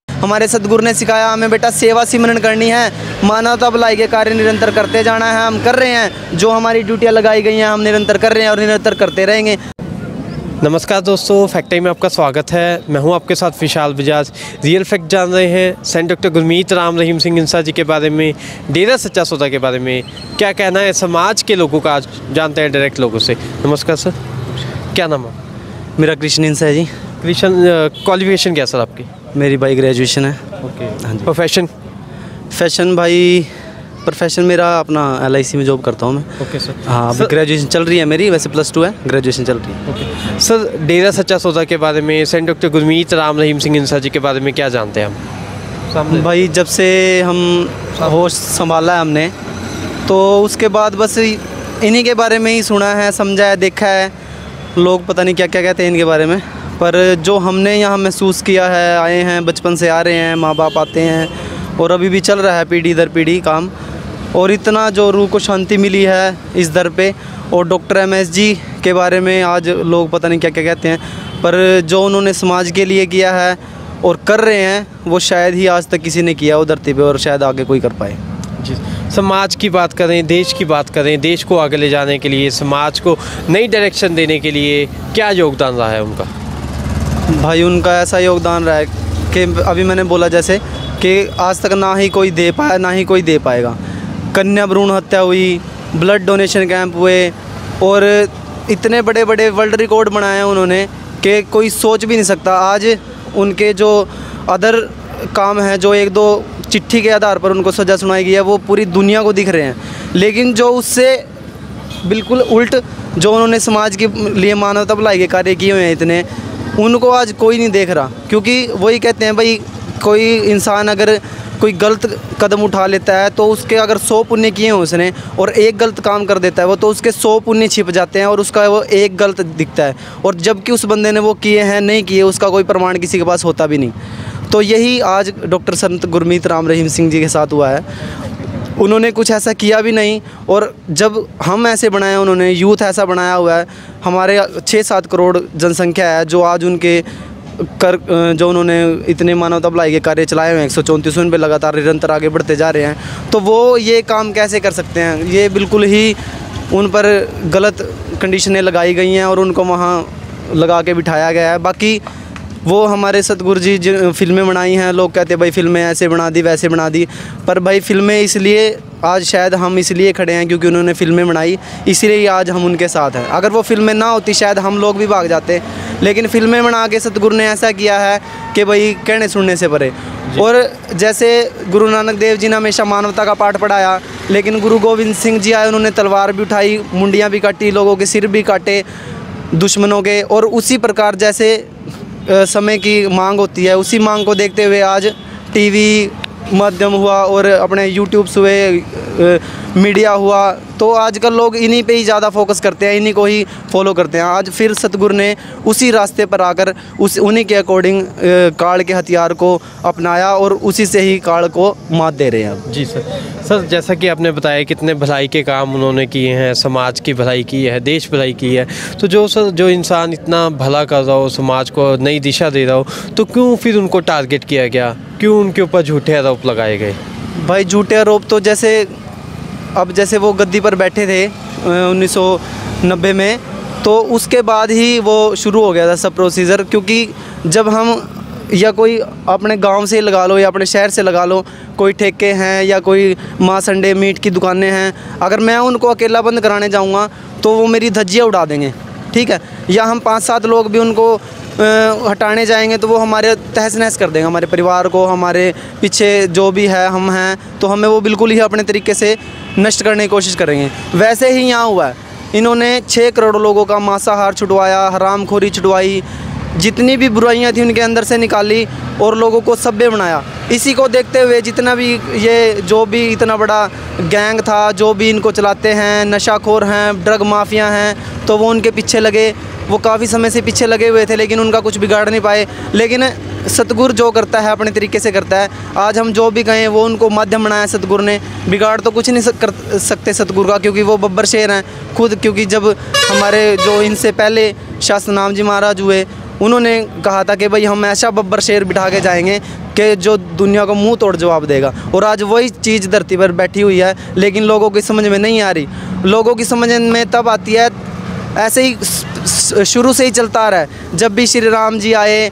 हमारे सदगुरु ने सिखाया हमें बेटा सेवा सिमरन करनी है, मानवता भलाई के कार्य निरंतर करते जाना है। हम कर रहे हैं, जो हमारी ड्यूटियां लगाई गई हैं हम निरंतर कर रहे हैं और निरंतर करते रहेंगे। नमस्कार दोस्तों, फैक्ट टाइम में आपका स्वागत है। मैं हूं आपके साथ विशाल बजाज। रियल फैक्ट जान रहे हैं सेंट डॉक्टर गुरमीत राम रहीम सिंह इंसा जी के बारे में, डेरा सच्चा सौदा के बारे में क्या कहना है समाज के लोगों का, आज जानते हैं डायरेक्ट लोगों से। नमस्कार सर, क्या नाम है? मेरा कृष्ण इंसा है जी। कृष्ण, क्वालिफिकेशन क्या सर आपकी? मेरी भाई ग्रेजुएशन है। ओके, हाँ जी। प्रोफेशन भाई प्रोफेशन मेरा अपना LIC में जॉब करता हूँ मैं। Okay sir. हाँ, अभी ग्रेजुएशन चल रही है मेरी, वैसे +2 है, ग्रेजुएशन चल रही है। ओके सर, डेरा सच्चा सौदा के बारे में, सेंट डॉक्टर गुरमीत राम रहीम सिंह इंसा जी के बारे में क्या जानते हैं हम? भाई जब से हम होश संभाला है हमने, तो उसके बाद बस इन्हीं के बारे में ही सुना है, समझा है, देखा है। लोग पता नहीं क्या क्या कहते हैं इनके बारे में, पर जो हमने यहाँ महसूस किया है, आए हैं, बचपन से आ रहे हैं, माँ बाप आते हैं और अभी भी चल रहा है पीढ़ी दर पीढ़ी काम। और इतना जो रूह को शांति मिली है इस दर पे। और डॉक्टर MS जी के बारे में आज लोग पता नहीं क्या क्या कहते हैं, पर जो उन्होंने समाज के लिए किया है और कर रहे हैं, वो शायद ही आज तक किसी ने किया वो धरती पे, और शायद आगे कोई कर पाए। जी, समाज की बात करें, देश की बात करें, देश को आगे ले जाने के लिए, समाज को नई डायरेक्शन देने के लिए क्या योगदान रहा है उनका? भाई उनका ऐसा योगदान रहा है कि अभी मैंने बोला जैसे कि आज तक ना ही कोई दे पाया, ना ही कोई दे पाएगा। कन्या भ्रूण हत्या हुई, ब्लड डोनेशन कैंप हुए, और इतने बड़े बड़े वर्ल्ड रिकॉर्ड बनाए हैं उन्होंने कि कोई सोच भी नहीं सकता। आज उनके जो अदर काम हैं, जो 1-2 चिट्ठी के आधार पर उनको सज़ा सुनाई गई है, वो पूरी दुनिया को दिख रहे हैं। लेकिन जो उससे बिल्कुल उल्ट जो उन्होंने समाज के लिए मानवता भलाई के कार्य किए हुए हैं इतने, उनको आज कोई नहीं देख रहा। क्योंकि वही कहते हैं भाई, कोई इंसान अगर कोई गलत कदम उठा लेता है तो उसके अगर 100 पुण्य किए हैं उसने, और एक गलत काम कर देता है वो, तो उसके 100 पुण्य छिप जाते हैं और उसका वो एक गलत दिखता है। और जबकि उस बंदे ने वो किए हैं, नहीं किए, उसका कोई प्रमाण किसी के पास होता भी नहीं। तो यही आज डॉक्टर संत गुरमीत राम रहीम सिंह जी के साथ हुआ है। उन्होंने कुछ ऐसा किया भी नहीं, और जब हम ऐसे बनाए, उन्होंने यूथ ऐसा बनाया हुआ है। हमारे 6-7 करोड़ जनसंख्या है जो आज उनके जो उन्होंने इतने मानवता भलाई के कार्य चलाए हुए हैं, 134 पे लगातार निरंतर आगे बढ़ते जा रहे हैं। तो वो ये काम कैसे कर सकते हैं? ये बिल्कुल ही उन पर गलत कंडीशनें लगाई गई हैं और उनको वहाँ लगा के बिठाया गया है। बाकी वो हमारे सतगुरु जी जिन फिल्में बनाई हैं, लोग कहते हैं भाई फिल्में ऐसे बना दी, वैसे बना दी, पर भाई फिल्में इसलिए आज शायद हम इसलिए खड़े हैं क्योंकि उन्होंने फिल्में बनाई, इसलिए आज हम उनके साथ हैं। अगर वो फिल्में ना होती शायद हम लोग भी भाग जाते, लेकिन फिल्में बना के सतगुरु ने ऐसा किया है कि भाई कहने सुनने से परे। और जैसे गुरु नानक देव जी ने हमेशा मानवता का पाठ पढ़ाया, लेकिन गुरु गोविंद सिंह जी आए, उन्होंने तलवार भी उठाई, मुंडियाँ भी काटी, लोगों के सिर भी काटे दुश्मनों के। और उसी प्रकार जैसे समय की मांग होती है, उसी मांग को देखते हुए आज टीवी माध्यम हुआ और अपने YouTube हुए, मीडिया हुआ, तो आजकल लोग इन्हीं पे ही ज़्यादा फोकस करते हैं, इन्हीं को ही फॉलो करते हैं। आज फिर सतगुरु ने उसी रास्ते पर आकर उन्हीं के अकॉर्डिंग काल के हथियार को अपनाया और उसी से ही काल को मात दे रहे हैं। जी सर, जैसा कि आपने बताया कितने भलाई के काम उन्होंने किए हैं, समाज की भलाई की है, देश भलाई की है। तो जो इंसान इतना भला कर रहा हो, समाज को नई दिशा दे रहा हो, तो क्यों फिर उनको टारगेट किया गया? क्यों उनके ऊपर झूठे आरोप लगाए गए? भाई झूठे आरोप तो जैसे वो गद्दी पर बैठे थे 1990 में, तो उसके बाद ही वो शुरू हो गया था सब प्रोसीजर। क्योंकि जब हम या कोई अपने गांव से लगा लो या अपने शहर से लगा लो, कोई ठेके हैं या कोई माँ संडे मीट की दुकानें हैं, अगर मैं उनको अकेला बंद कराने जाऊंगा तो वो मेरी धज्जियाँ उड़ा देंगे, ठीक है। या हम 5-7 लोग भी उनको हटाने जाएंगे तो वो हमारे तहस नहस कर देंगे, हमारे परिवार को, हमारे पीछे जो भी है हम हैं, तो हमें वो बिल्कुल ही अपने तरीके से नष्ट करने की कोशिश करेंगे। वैसे ही यहाँ हुआ है, इन्होंने 6 करोड़ लोगों का मांसाहार छुटवाया, हरामखोरी छुटवाई, जितनी भी बुराइयां थी उनके अंदर से निकाली और लोगों को सभ्य बनाया। इसी को देखते हुए जितना भी ये जो भी इतना बड़ा गैंग था, जो भी इनको चलाते हैं, नशाखोर हैं, ड्रग माफिया हैं, तो वो उनके पीछे लगे वो काफ़ी समय से पीछे लगे हुए थे, लेकिन उनका कुछ बिगाड़ नहीं पाए। लेकिन सतगुरु जो करता है अपने तरीके से करता है। आज हम जो भी कहें वो उनको माध्यम बनाया सतगुरु ने, बिगाड़ तो कुछ नहीं कर सकते सतगुरु का, क्योंकि वो बब्बर शेर हैं खुद। क्योंकि जब हमारे जो इनसे पहले शास्त्रनाम जी महाराज हुए, उन्होंने कहा था कि भाई हम ऐसा बब्बर शेर बिठा के जाएंगे कि जो दुनिया को मुंह तोड़ जवाब देगा। और आज वही चीज़ धरती पर बैठी हुई है, लेकिन लोगों की समझ में नहीं आ रही। लोगों की समझ में तब आती है, ऐसे ही शुरू से ही चलता आ रहा है। जब भी श्री राम जी आए,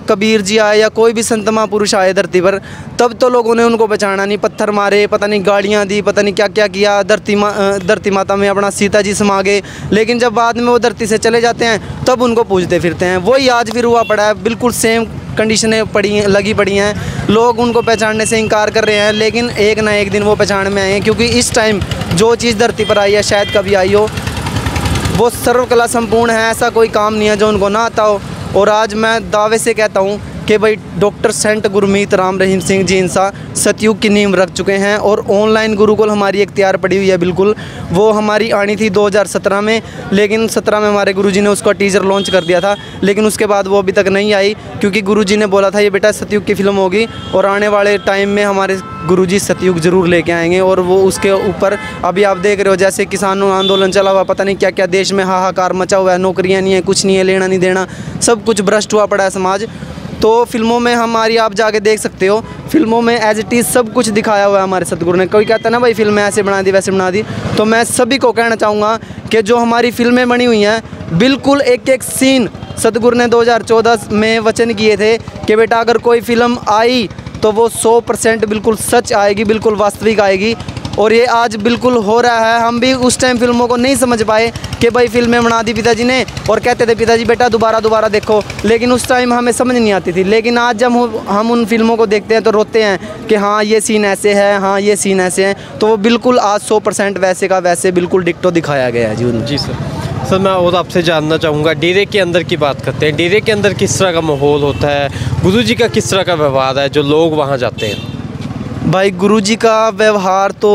कबीर जी आए, या कोई भी संत महापुरुष आए धरती पर, तब तो लोगों ने उनको पहचाना नहीं, पत्थर मारे, पता नहीं गालियाँ दी, पता नहीं क्या क्या किया, धरती माता में अपना सीता जी समा गए। लेकिन जब बाद में वो धरती से चले जाते हैं तब उनको पूजते फिरते हैं। वही आज फिर हुआ पड़ा है, बिल्कुल सेम कंडीशनें लगी पड़ी हैं। लोग उनको पहचानने से इनकार कर रहे हैं, लेकिन एक ना एक दिन वो पहचान में आएंगे। क्योंकि इस टाइम जो चीज़ धरती पर आई है, शायद कभी आई हो, वो सर्वकला संपूर्ण है। ऐसा कोई काम नहीं है जो उनको ना आता हो। और आज मैं दावे से कहता हूँ कि भाई डॉक्टर सेंट गुरमीत राम रहीम सिंह जी इंसा सतयुग की नींव रख चुके हैं। और ऑनलाइन गुरुकुल हमारी एक तैयार पड़ी हुई है बिल्कुल। वो हमारी आनी थी 2017 में, लेकिन 17 में हमारे गुरुजी ने उसका टीजर लॉन्च कर दिया था, लेकिन उसके बाद वो अभी तक नहीं आई। क्योंकि गुरुजी ने बोला था ये बेटा सतयुग की फिल्म होगी, और आने वाले टाइम में हमारे गुरुजी सतयुग ज़रूर लेके आएंगे। और वो उसके ऊपर अभी आप देख रहे हो, जैसे किसानों आंदोलन चला हुआ, पता नहीं क्या क्या देश में हाहाकार मचा हुआ है, नौकरियाँ नहीं है, कुछ नहीं है, लेना नहीं देना, सब कुछ भ्रष्ट हुआ पड़ा है समाज। तो फिल्मों में हमारी आप जाके देख सकते हो, फिल्मों में एज इट इज़ सब कुछ दिखाया हुआ है हमारे सतगुरु ने। कोई कहता है ना भाई फिल्में ऐसे बना दी वैसे बना दी, तो मैं सभी को कहना चाहूँगा कि जो हमारी फिल्में बनी हुई हैं, बिल्कुल एक एक सीन सतगुरु ने 2014 में वचन किए थे कि बेटा अगर कोई फिल्म आई तो वो 100% बिल्कुल सच आएगी, बिल्कुल वास्तविक आएगी। और ये आज बिल्कुल हो रहा है। हम भी उस टाइम फिल्मों को नहीं समझ पाए कि भाई फिल्में बना दी पिताजी ने, और कहते थे पिताजी बेटा दोबारा देखो, लेकिन उस टाइम हमें समझ नहीं आती थी। लेकिन आज जब हम उन फिल्मों को देखते हैं तो रोते हैं कि हाँ ये सीन ऐसे है, हाँ ये सीन ऐसे हैं। तो वो बिल्कुल आज 100% वैसे का वैसे बिल्कुल डिक्टो दिखाया गया है जी। जी सर, मैं और आपसे जानना चाहूँगा, डेरे के अंदर की बात करते हैं। डेरे के अंदर किस तरह का माहौल होता है, गुरुजी का किस तरह का व्यवहार है जो लोग वहाँ जाते हैं? भाई गुरुजी का व्यवहार तो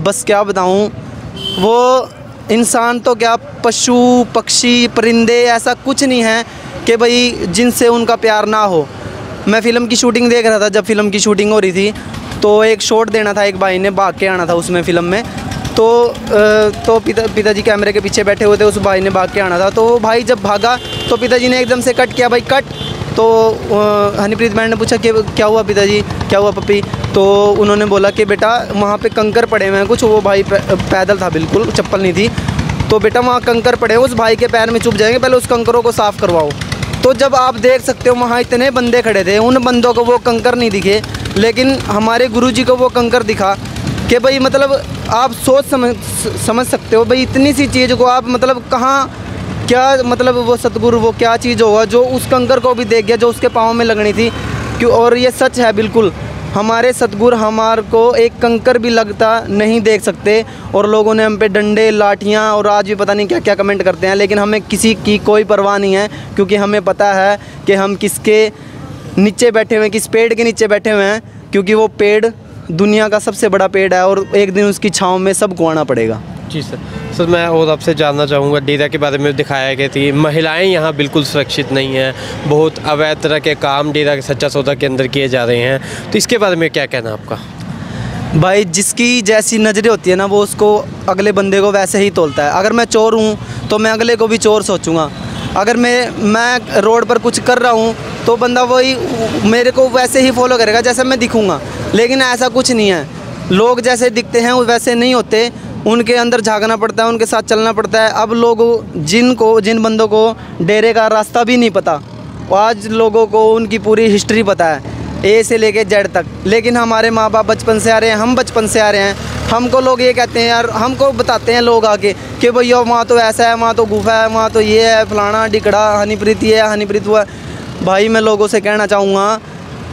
बस क्या बताऊं, वो इंसान तो क्या, पशु पक्षी परिंदे ऐसा कुछ नहीं है कि भाई जिनसे उनका प्यार ना हो। मैं फ़िल्म की शूटिंग देख रहा था, जब फ़िल्म की शूटिंग हो रही थी तो एक शॉट देना था, एक भाई ने भाग के आना था उसमें फ़िल्म में। तो पिताजी कैमरे के पीछे बैठे हुए थे, उस भाई ने भाग के आना था। तो वो भाई जब भागा तो पिताजी ने एकदम से कट किया, भाई कट। तो हनीप्रीत मैम ने पूछा कि क्या हुआ पिताजी, क्या हुआ पप्पी? तो उन्होंने बोला कि बेटा वहाँ पे कंकर पड़े हुए हैं कुछ। वो भाई पैदल था, बिल्कुल चप्पल नहीं थी। तो बेटा वहाँ कंकर पड़े हैं, उस भाई के पैर में चुभ जाएंगे, पहले उस कंकरों को साफ़ करवाओ। तो जब आप देख सकते हो वहाँ इतने बंदे खड़े थे, उन बंदों को वो कंकर नहीं दिखे, लेकिन हमारे गुरुजी को वो कंकर दिखा। कि भाई मतलब आप सोच समझ सकते हो भाई इतनी सी चीज़ को आप मतलब कहाँ क्या मतलब वो सतगुरु वो क्या चीज़ होगा जो उस कंकर को भी देख गया जो उसके पाँव में लगनी थी। क्यों? और ये सच है बिल्कुल, हमारे सतगुरु हमारे को एक कंकर भी लगता नहीं देख सकते। और लोगों ने हम पे डंडे लाठियाँ और आज भी पता नहीं क्या क्या कमेंट करते हैं, लेकिन हमें किसी की कोई परवाह नहीं है, क्योंकि हमें पता है कि हम किसके नीचे बैठे हुए हैं, किस पेड़ के नीचे बैठे हुए हैं। क्योंकि वो पेड़ दुनिया का सबसे बड़ा पेड़ है और एक दिन उसकी छाँव में सबको आना पड़ेगा। जी सर, मैं और आपसे जानना चाहूँगा, डेरा के बारे में दिखाया गया थी महिलाएं यहाँ बिल्कुल सुरक्षित नहीं हैं, बहुत अवैध तरह के काम डेरा के सच्चा सौदा के अंदर किए जा रहे हैं, तो इसके बारे में क्या कहना आपका? भाई जिसकी जैसी नज़रें होती है ना, वो उसको अगले बंदे को वैसे ही तोलता है। अगर मैं चोर हूँ तो मैं अगले को भी चोर सोचूंगा। अगर मैं रोड पर कुछ कर रहा हूँ तो बंदा वही मेरे को वैसे ही फॉलो करेगा जैसे मैं दिखूँगा। लेकिन ऐसा कुछ नहीं है, लोग जैसे दिखते हैं वो वैसे नहीं होते, उनके अंदर झांकना पड़ता है, उनके साथ चलना पड़ता है। अब लोग जिन बंदों को डेरे का रास्ता भी नहीं पता, आज लोगों को उनकी पूरी हिस्ट्री पता है, ए से लेके जेड तक। लेकिन हमारे माँ बाप बचपन से आ रहे हैं, हम बचपन से आ रहे हैं, हमको लोग ये कहते हैं यार, हमको बताते हैं लोग आके कि भैया वहाँ तो ऐसा है, वहाँ तो गुफा है, वहाँ तो ये है, फलाना डिकड़ा, हनीप्रीत ये है, हनीप्रीत वो है। भाई मैं लोगों से कहना चाहूँगा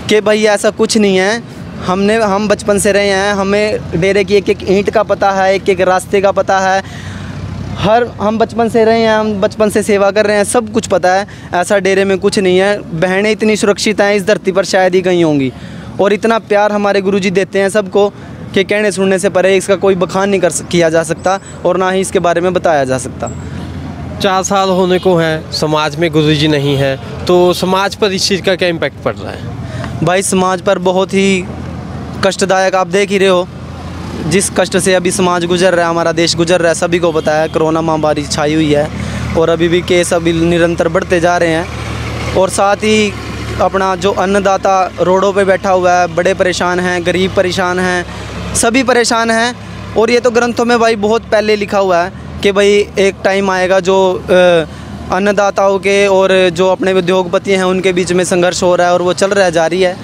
कि भाई ऐसा कुछ नहीं है। हम बचपन से रहे हैं, हमें डेरे की एक एक ईंट का पता है, एक एक रास्ते का पता है। हम बचपन से रहे हैं, हम बचपन से सेवा कर रहे हैं, सब कुछ पता है। ऐसा डेरे में कुछ नहीं है। बहनें इतनी सुरक्षित हैं इस धरती पर शायद ही कहीं होंगी। और इतना प्यार हमारे गुरुजी देते हैं सबको कि कहने सुनने से परे इसका कोई बखान नहीं किया जा सकता और ना ही इसके बारे में बताया जा सकता। 4 साल होने को हैं, समाज में गुरुजी नहीं है, तो समाज पर इस चीज़ का क्या इम्पैक्ट पड़ रहा है? भाई समाज पर बहुत ही कष्टदायक, आप देख ही रहे हो जिस कष्ट से अभी समाज गुजर रहा है, हमारा देश गुजर रहा है, सभी को पता है। कोरोना महामारी छाई हुई है और अभी भी केस अभी निरंतर बढ़ते जा रहे हैं। और साथ ही अपना जो अन्नदाता रोडों पे बैठा हुआ है, बड़े परेशान हैं, गरीब परेशान हैं, सभी परेशान हैं। और ये तो ग्रंथों में भाई बहुत पहले लिखा हुआ है कि भाई एक टाइम आएगा जो अन्नदाताओं के और जो अपने उद्योगपति हैं उनके बीच में संघर्ष हो रहा है और वो चल रहा है, जारी है।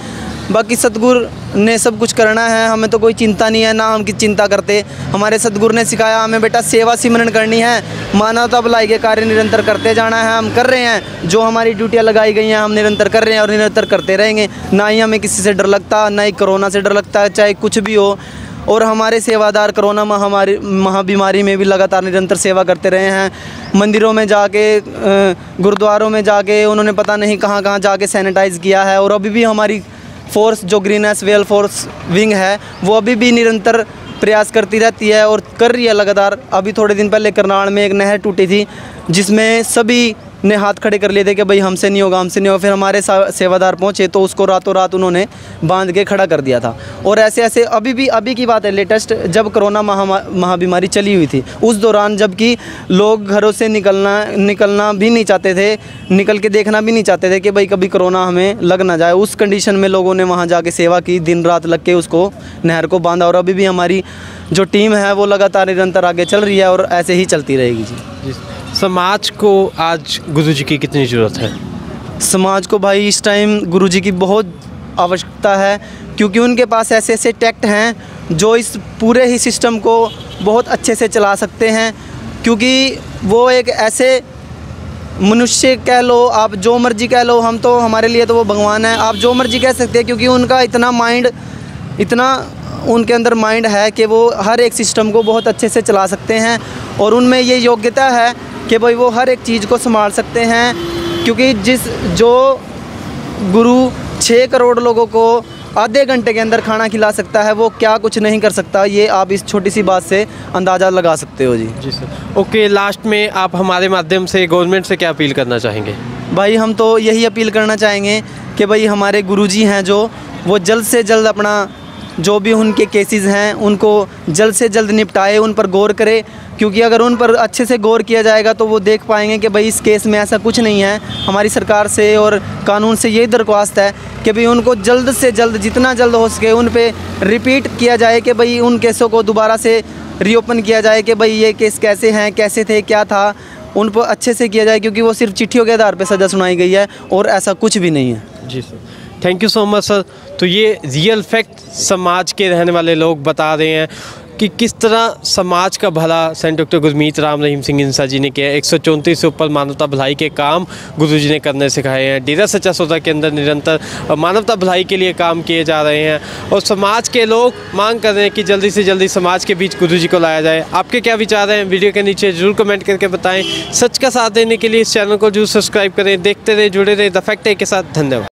बाकी सतगुरु ने सब कुछ करना है, हमें तो कोई चिंता नहीं है, ना हम की चिंता करते। हमारे सतगुरु ने सिखाया हमें बेटा सेवा सिमरन करनी है, मानवता भलाई के कार्य निरंतर करते जाना है। हम कर रहे हैं, जो हमारी ड्यूटियाँ लगाई गई हैं हम निरंतर कर रहे हैं और निरंतर करते रहेंगे। ना ही हमें किसी से डर लगता, ना ही कोरोना से डर लगता है, चाहे कुछ भी हो। और हमारे सेवादार कोरोना महाबीमारी में भी लगातार निरंतर सेवा करते रहे हैं। मंदिरों में जाके, गुरुद्वारों में जाके उन्होंने पता नहीं कहाँ कहाँ जाके सैनिटाइज़ किया है। और अभी भी हमारी फोर्स जो green as well force wing है वो अभी भी निरंतर प्रयास करती रहती है और कर रही है लगातार। अभी थोड़े दिन पहले करनाल में एक नहर टूटी थी जिसमें सभी ने हाथ खड़े कर लिए थे कि भाई हमसे नहीं होगा, हमसे नहीं होगा। फिर हमारे सेवादार पहुंचे तो उसको रातों रात उन्होंने बांध के खड़ा कर दिया था। और ऐसे ऐसे अभी की बात है लेटेस्ट, जब कोरोना महाबीमारी चली हुई थी उस दौरान, जबकि लोग घरों से निकलना भी नहीं चाहते थे, निकल के देखना भी नहीं चाहते थे कि भाई कभी कोरोना हमें लग ना जाए, उस कंडीशन में लोगों ने वहाँ जाके सेवा की, दिन रात लग के उसको नहर को बांधा। और अभी भी हमारी जो टीम है वो लगातार निरंतर आगे चल रही है और ऐसे ही चलती रहेगी जी। समाज को आज गुरुजी की कितनी ज़रूरत है? समाज को भाई इस टाइम गुरुजी की बहुत आवश्यकता है, क्योंकि उनके पास ऐसे ऐसे टैक्ट हैं जो इस पूरे ही सिस्टम को बहुत अच्छे से चला सकते हैं। क्योंकि वो एक ऐसे मनुष्य कह लो, आप जो मर्जी कह लो, हम तो हमारे लिए तो वो भगवान है, आप जो मर्जी कह सकते हैं। क्योंकि उनका इतना उनके अंदर माइंड है कि वो हर एक सिस्टम को बहुत अच्छे से चला सकते हैं। और उनमें ये योग्यता है कि भाई वो हर एक चीज़ को संभाल सकते हैं। क्योंकि जो गुरु 6 करोड़ लोगों को आधे घंटे के अंदर खाना खिला सकता है, वो क्या कुछ नहीं कर सकता, ये आप इस छोटी सी बात से अंदाज़ा लगा सकते हो जी। जी सर। ओके, लास्ट में आप हमारे माध्यम से गवर्नमेंट से क्या अपील करना चाहेंगे? भाई हम तो यही अपील करना चाहेंगे कि भाई हमारे गुरुजी हैं जो, वो जल्द से जल्द अपना जो भी उनके केसेस हैं उनको जल्द से जल्द निपटाए, उन पर गौर करे। क्योंकि अगर उन पर अच्छे से गौर किया जाएगा तो वो देख पाएंगे कि भाई इस केस में ऐसा कुछ नहीं है। हमारी सरकार से और कानून से यही दरख्वास्त है कि भाई उनको जल्द से जल्द, जितना जल्द हो सके, उन पे रिपीट किया जाए कि भाई उन केसों को दोबारा से रीओपन किया जाए कि भाई ये केस कैसे हैं, कैसे थे, क्या था, उन पर अच्छे से किया जाए। क्योंकि वो सिर्फ चिट्ठियों के आधार पर सज़ा सुनाई गई है और ऐसा कुछ भी नहीं है। जी sir, thank you so much sir. तो ये रियल फैक्ट समाज के रहने वाले लोग बता रहे हैं कि किस तरह समाज का भला सेंट डॉक्टर गुरमीत राम रहीम सिंह इंसा जी ने किया। 134 से ऊपर मानवता भलाई के काम गुरुजी ने करने सिखाए हैं। डेरा सच्चा सौदा के अंदर निरंतर मानवता भलाई के लिए काम किए जा रहे हैं और समाज के लोग मांग कर रहे हैं कि जल्दी से जल्दी समाज के बीच गुरुजी को लाया जाए। आपके क्या विचार हैं वीडियो के नीचे ज़रूर कमेंट करके बताएँ। सच का साथ देने के लिए इस चैनल को जरूर सब्सक्राइब करें। देखते रहे, जुड़े रहे द फैक्ट के साथ। धन्यवाद।